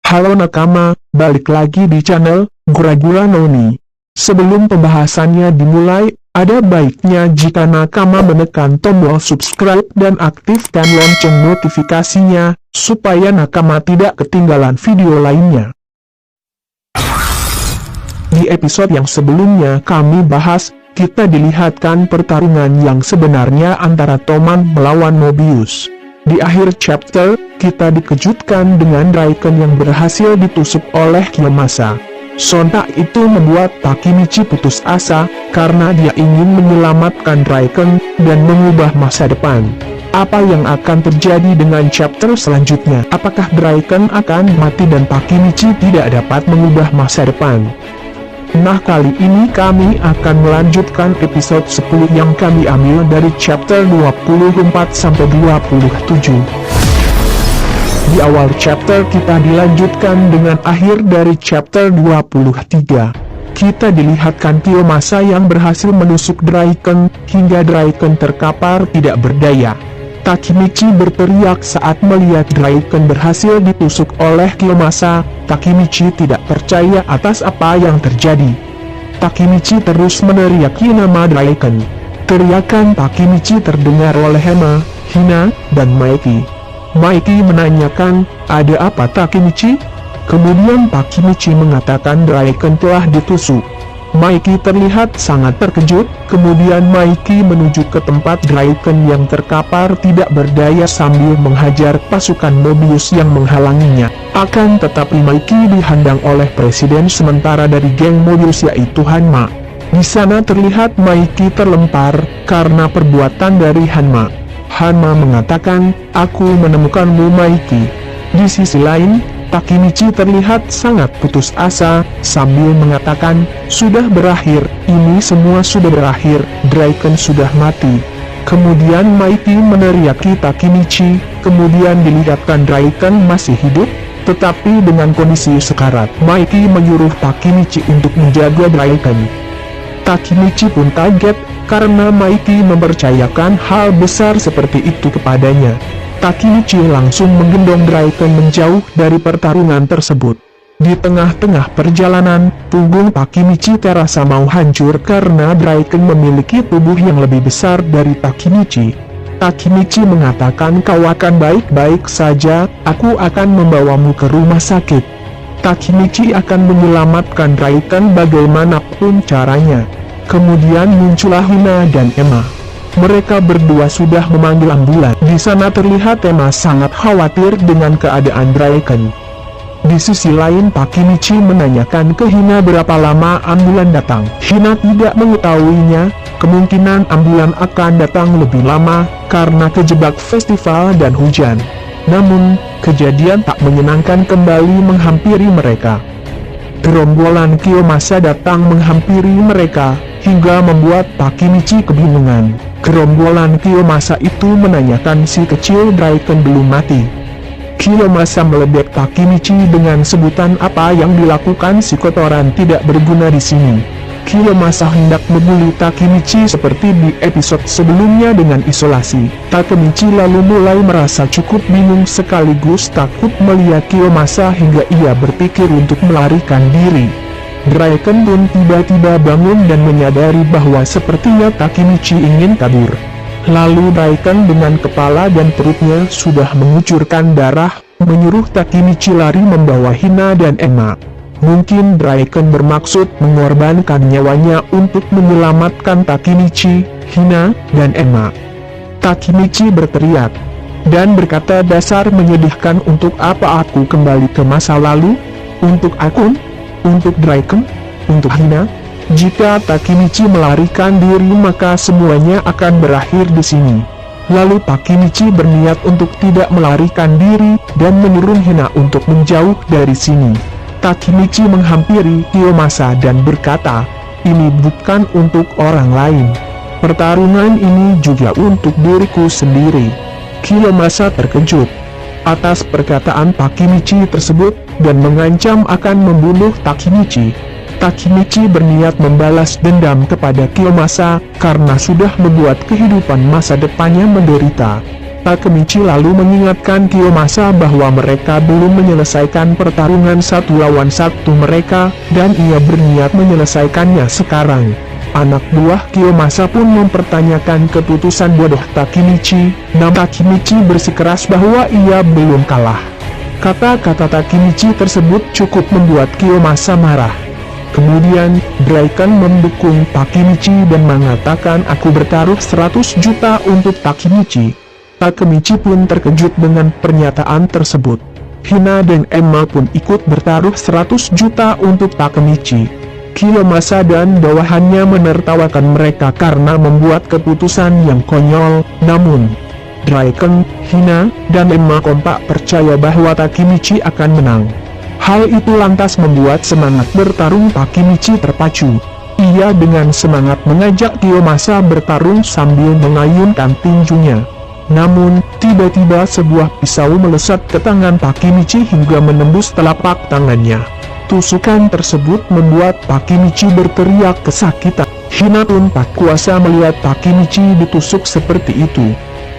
Halo nakama, balik lagi di channel Gura-Gura Noni. Sebelum pembahasannya dimulai, ada baiknya jika nakama menekan tombol subscribe dan aktifkan lonceng notifikasinya, supaya nakama tidak ketinggalan video lainnya. Di episode yang sebelumnya kami bahas, kita dilihatkan pertarungan yang sebenarnya antara Toman melawan Mobius. Di akhir chapter, kita dikejutkan dengan Raikon yang berhasil ditusuk oleh Kiyomasa. Sontak itu membuat Takemichi putus asa, karena dia ingin menyelamatkan Raikon, dan mengubah masa depan. Apa yang akan terjadi dengan chapter selanjutnya? Apakah Raikon akan mati dan Takemichi tidak dapat mengubah masa depan? Nah, kali ini kami akan melanjutkan episode 10 yang kami ambil dari chapter 24-27. Di awal chapter kita dilanjutkan dengan akhir dari chapter 23. Kita dilihatkan Kiyomasa yang berhasil menusuk Raikon, hingga Raikon terkapar tidak berdaya. Takemichi berteriak saat melihat Raikon berhasil ditusuk oleh Kiyomasa. Takemichi tidak percaya atas apa yang terjadi. Takemichi terus meneriaki nama Raikon. Teriakan Takemichi terdengar oleh Hema, Hina, dan Maiki. Maiki menanyakan, "Ada apa Takemichi?" Kemudian Takemichi mengatakan Raikon telah ditusuk. Maiki terlihat sangat terkejut, kemudian Maiki menuju ke tempat Raikon yang terkapar tidak berdaya sambil menghajar pasukan Mobius yang menghalanginya. Akan tetapi Maiki dihadang oleh presiden sementara dari geng Mobius yaitu Hanma. Di sana terlihat Maiki terlempar, karena perbuatan dari Hanma. Hanma mengatakan, "Aku menemukanmu Maiki." Di sisi lain, Takemichi terlihat sangat putus asa, sambil mengatakan, "Sudah berakhir, ini semua sudah berakhir, Raikon sudah mati." Kemudian Maiki meneriaki Takemichi, kemudian dilihatkan Raikon masih hidup, tetapi dengan kondisi sekarat. Maiki menyuruh Takemichi untuk menjaga Raikon. Takemichi pun kaget, karena Maiki mempercayakan hal besar seperti itu kepadanya. Takemichi langsung menggendong Raikon menjauh dari pertarungan tersebut. Di tengah-tengah perjalanan, punggung Takemichi terasa mau hancur karena Raikon memiliki tubuh yang lebih besar dari Takemichi. Takemichi mengatakan, "Kau akan baik-baik saja, aku akan membawamu ke rumah sakit." Takemichi akan menyelamatkan Raikon bagaimanapun caranya. Kemudian muncullah Hina dan Emma. Mereka berdua sudah memanggil ambulan. Di sana terlihat Emma sangat khawatir dengan keadaan Raikon. Di sisi lain Takemichi menanyakan ke Hina berapa lama ambulan datang. Hina tidak mengetahuinya, kemungkinan ambulan akan datang lebih lama, karena kejebak festival dan hujan. Namun, kejadian tak menyenangkan kembali menghampiri mereka. Gerombolan Kiyomasa datang menghampiri mereka, hingga membuat Takemichi kebingungan. Gerombolan Kiyomasa itu menanyakan si kecil Raikon belum mati. Kiyomasa meledek Takemichi dengan sebutan apa yang dilakukan si kotoran tidak berguna di sini. Kiyomasa hendak membuli Takemichi seperti di episode sebelumnya dengan isolasi. Takemichi lalu mulai merasa cukup bingung sekaligus takut melihat Kiyomasa hingga ia berpikir untuk melarikan diri. Raikon pun tiba-tiba bangun dan menyadari bahwa sepertinya Takemichi ingin kabur. Lalu Raikon dengan kepala dan perutnya sudah mengucurkan darah, menyuruh Takemichi lari membawa Hina dan Emma. Mungkin Raikon bermaksud mengorbankan nyawanya untuk menyelamatkan Takemichi, Hina, dan Emma. Takemichi berteriak dan berkata, "Dasar menyedihkan, untuk apa aku kembali ke masa lalu? Untuk aku? Untuk Raikon? Untuk Hina?" Jika Takemichi melarikan diri maka semuanya akan berakhir di sini. Lalu Takemichi berniat untuk tidak melarikan diri, dan menyuruh Hina untuk menjauh dari sini. Takemichi menghampiri Kiyomasa dan berkata, "Ini bukan untuk orang lain. Pertarungan ini juga untuk diriku sendiri." Kiyomasa terkejut atas perkataan Takemichi tersebut, dan mengancam akan membunuh Takemichi. Takemichi berniat membalas dendam kepada Kiyomasa, karena sudah membuat kehidupan masa depannya menderita. Takemichi lalu mengingatkan Kiyomasa bahwa mereka belum menyelesaikan pertarungan 1 lawan 1 mereka, dan ia berniat menyelesaikannya sekarang. Anak buah Kiyomasa pun mempertanyakan keputusan bodoh Takemichi, namun Takemichi bersikeras bahwa ia belum kalah. Kata-kata Takemichi tersebut cukup membuat Kiyomasa marah. Kemudian, Draken mendukung Takemichi dan mengatakan aku bertaruh 100 juta untuk Takemichi. Takemichi pun terkejut dengan pernyataan tersebut. Hina dan Emma pun ikut bertaruh 100 juta untuk Takemichi. Kiyomasa dan bawahannya menertawakan mereka karena membuat keputusan yang konyol, namun Draken, Hina, dan Emma kompak percaya bahwa Takemichi akan menang. Hal itu lantas membuat semangat bertarung Takemichi terpacu. Ia dengan semangat mengajak Kiyomasa bertarung sambil mengayunkan tinjunya. Namun, tiba-tiba sebuah pisau melesat ke tangan Takemichi hingga menembus telapak tangannya. Tusukan tersebut membuat Takemichi berteriak kesakitan. Hina pun tak kuasa melihat Takemichi ditusuk seperti itu.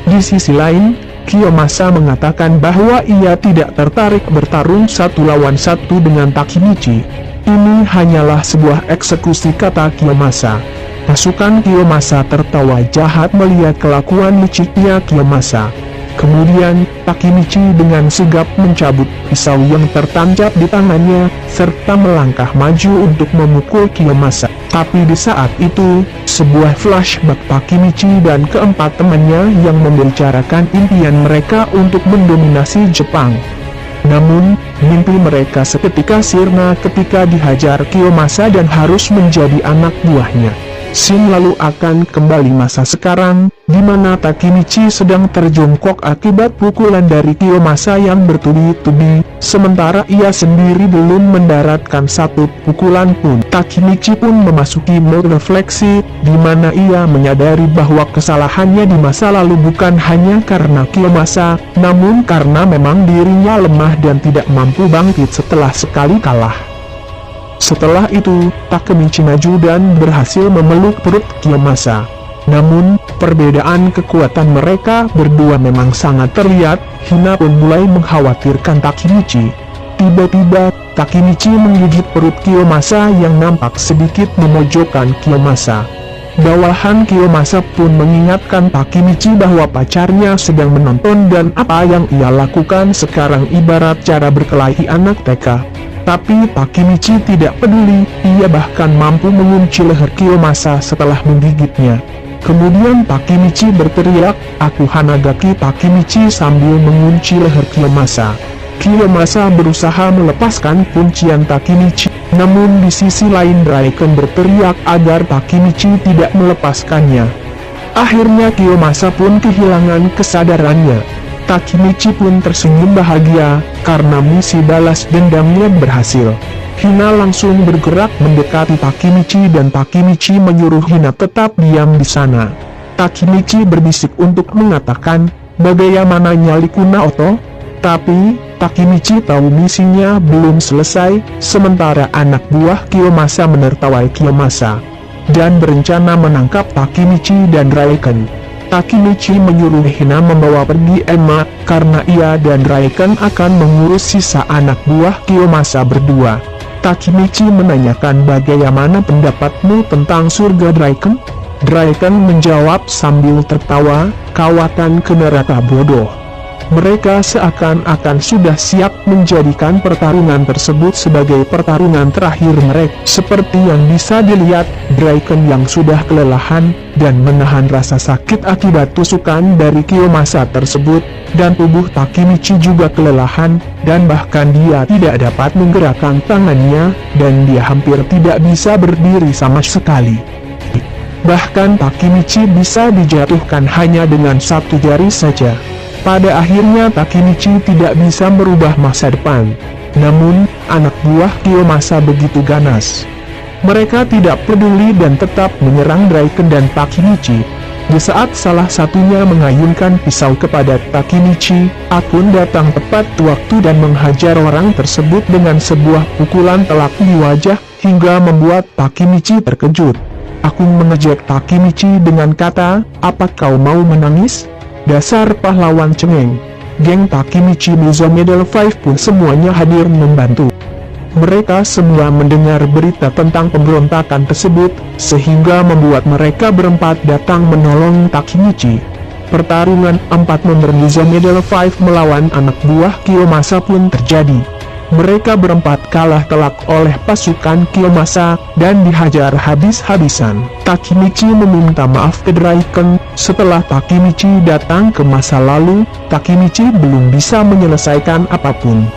Di sisi lain, Kiyomasa mengatakan bahwa ia tidak tertarik bertarung 1 lawan 1 dengan Takemichi. Ini hanyalah sebuah eksekusi, kata Kiyomasa. Pasukan Kiyomasa tertawa jahat melihat kelakuan liciknya Kiyomasa. Kemudian, Takemichi dengan sigap mencabut pisau yang tertancap di tangannya, serta melangkah maju untuk memukul Kiyomasa. Tapi di saat itu, sebuah flashback Takemichi dan keempat temannya yang membicarakan impian mereka untuk mendominasi Jepang. Namun, mimpi mereka seketika sirna ketika dihajar Kiyomasa dan harus menjadi anak buahnya. Scene lalu akan kembali masa sekarang, di mana Takemichi sedang terjongkok akibat pukulan dari Kiyomasa yang bertubi-tubi, sementara ia sendiri belum mendaratkan satu pukulan pun. Takemichi pun memasuki mode refleksi, di mana ia menyadari bahwa kesalahannya di masa lalu bukan hanya karena Kiyomasa, namun karena memang dirinya lemah dan tidak mampu bangkit setelah sekali kalah. Setelah itu, Takemichi maju dan berhasil memeluk perut Kiyomasa. Namun, perbedaan kekuatan mereka berdua memang sangat terlihat. Hina pun mulai mengkhawatirkan Takemichi. Tiba-tiba, Takemichi menggigit perut Kiyomasa yang nampak sedikit memojokkan Kiyomasa. Bawahan Kiyomasa pun mengingatkan Takemichi bahwa pacarnya sedang menonton dan apa yang ia lakukan sekarang ibarat cara berkelahi anak TK. Tapi Takemichi tidak peduli, ia bahkan mampu mengunci leher Kiyomasa setelah menggigitnya. Kemudian Takemichi berteriak, "Aku Hanagaki Takemichi," sambil mengunci leher Kiyomasa. Kiyomasa berusaha melepaskan kuncian Takemichi, namun di sisi lain Draken berteriak agar Takemichi tidak melepaskannya. Akhirnya Kiyomasa pun kehilangan kesadarannya. Takemichi pun tersenyum bahagia, karena misi balas dendamnya berhasil. Hina langsung bergerak mendekati Takemichi dan Takemichi menyuruh Hina tetap diam di sana. Takemichi berbisik untuk mengatakan, "Bagaimana nyali Kunaoto?" Tapi, Takemichi tahu misinya belum selesai, sementara anak buah Kiyomasa menertawai Kiyomasa dan berencana menangkap Takemichi dan Draken. Takemichi menyuruh Hina membawa pergi Emma, karena ia dan Draken akan mengurus sisa anak buah Kiyomasa berdua. Takemichi menanyakan bagaimana pendapatmu tentang surga Draken? Draken menjawab sambil tertawa, "Kawatan ke neraka bodoh." Mereka seakan-akan sudah siap menjadikan pertarungan tersebut sebagai pertarungan terakhir mereka. Seperti yang bisa dilihat, Draken yang sudah kelelahan dan menahan rasa sakit akibat tusukan dari Kiyomasa tersebut, dan tubuh Takemichi juga kelelahan, dan bahkan dia tidak dapat menggerakkan tangannya, dan dia hampir tidak bisa berdiri sama sekali. Bahkan Takemichi bisa dijatuhkan hanya dengan satu jari saja. Pada akhirnya Takemichi tidak bisa merubah masa depan. Namun, anak buah Kiyomasa begitu ganas. Mereka tidak peduli dan tetap menyerang Draken dan Takemichi. Di saat salah satunya mengayunkan pisau kepada Takemichi, Akun datang tepat waktu dan menghajar orang tersebut dengan sebuah pukulan telak di wajah, hingga membuat Takemichi terkejut. Akun mengejek Takemichi dengan kata, "Apa kau mau menangis?" Dasar pahlawan cengeng. Geng Takemichi Mizo Medal 5 pun semuanya hadir membantu. Mereka semua mendengar berita tentang pemberontakan tersebut, sehingga membuat mereka berempat datang menolong Takemichi. Pertarungan 4 member Mizo Medal 5 melawan anak buah Kiyomasa pun terjadi. Mereka berempat kalah telak oleh pasukan Kiyomasa, dan dihajar habis-habisan. Takemichi meminta maaf ke Draken. Setelah Takemichi datang ke masa lalu, Takemichi belum bisa menyelesaikan apapun.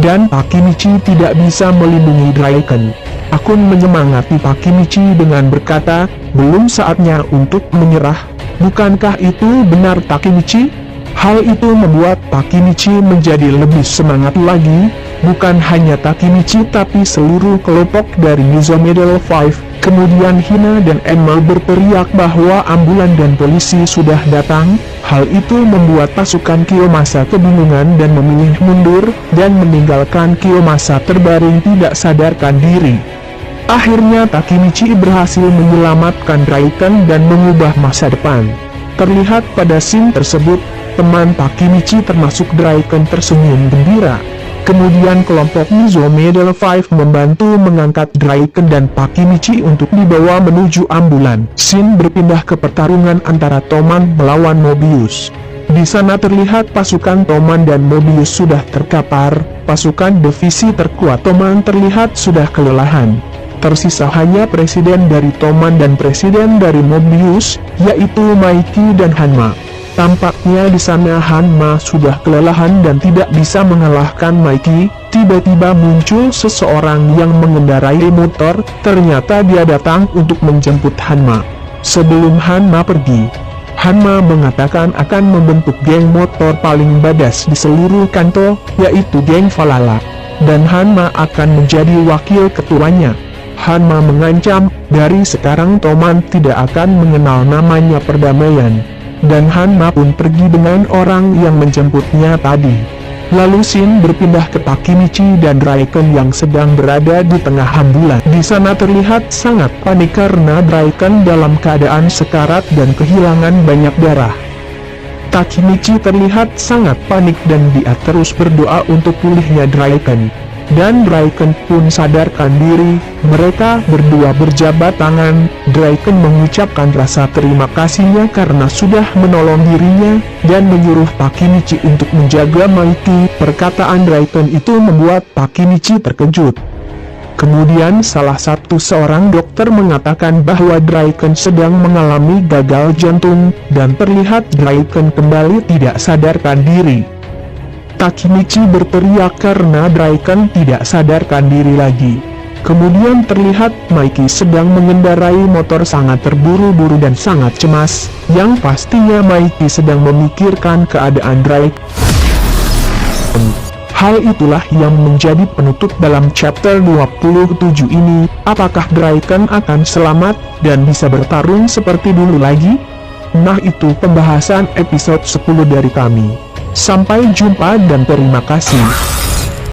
Dan Takemichi tidak bisa melindungi Draken. Akun menyemangati Takemichi dengan berkata, belum saatnya untuk menyerah. Bukankah itu benar Takemichi? Hal itu membuat Takemichi menjadi lebih semangat lagi. Bukan hanya Takemichi tapi seluruh kelompok dari Mizo Medal 5. Kemudian Hina dan Enma berteriak bahwa ambulan dan polisi sudah datang. Hal itu membuat pasukan Kiyomasa kebingungan dan memilih mundur, dan meninggalkan Kiyomasa terbaring tidak sadarkan diri. Akhirnya Takemichi berhasil menyelamatkan Draken dan mengubah masa depan. Terlihat pada scene tersebut, teman Takemichi termasuk Draken tersenyum gembira. Kemudian kelompok Mizo Medal 5 membantu mengangkat Draken dan Takemichi untuk dibawa menuju ambulan. Scene berpindah ke pertarungan antara Toman melawan Mobius. Di sana terlihat pasukan Toman dan Mobius sudah terkapar. Pasukan divisi terkuat Toman terlihat sudah kelelahan. Tersisa hanya presiden dari Toman dan presiden dari Mobius, yaitu Maiki dan Hanma. Tampaknya di sana Hanma sudah kelelahan dan tidak bisa mengalahkan Maiki. Tiba-tiba muncul seseorang yang mengendarai motor. Ternyata dia datang untuk menjemput Hanma. Sebelum Hanma pergi, Hanma mengatakan akan membentuk geng motor paling badas di seluruh Kanto, yaitu geng Valhalla. Dan Hanma akan menjadi wakil ketuanya. Hanma mengancam, dari sekarang Toman tidak akan mengenal namanya perdamaian. Dan Hanma pun pergi dengan orang yang menjemputnya tadi. Lalu scene berpindah ke Takemichi dan Draken yang sedang berada di tengah ambulan. Di sana terlihat sangat panik karena Draken dalam keadaan sekarat dan kehilangan banyak darah. Takemichi terlihat sangat panik dan dia terus berdoa untuk pulihnya Draken. Dan Draken pun sadarkan diri. Mereka berdua berjabat tangan. Draken mengucapkan rasa terima kasihnya karena sudah menolong dirinya, dan menyuruh Takemichi untuk menjaga Maiki. Perkataan Draken itu membuat Takemichi terkejut. Kemudian salah seorang dokter mengatakan bahwa Draken sedang mengalami gagal jantung, dan terlihat Draken kembali tidak sadarkan diri. Takemichi berteriak karena Draken tidak sadarkan diri lagi. Kemudian terlihat Maiki sedang mengendarai motor sangat terburu-buru dan sangat cemas, yang pastinya Maiki sedang memikirkan keadaan Draken. Hal itulah yang menjadi penutup dalam chapter 27 ini. Apakah Draken akan selamat dan bisa bertarung seperti dulu lagi? Nah, itu pembahasan episode 10 dari kami. Sampai jumpa dan terima kasih.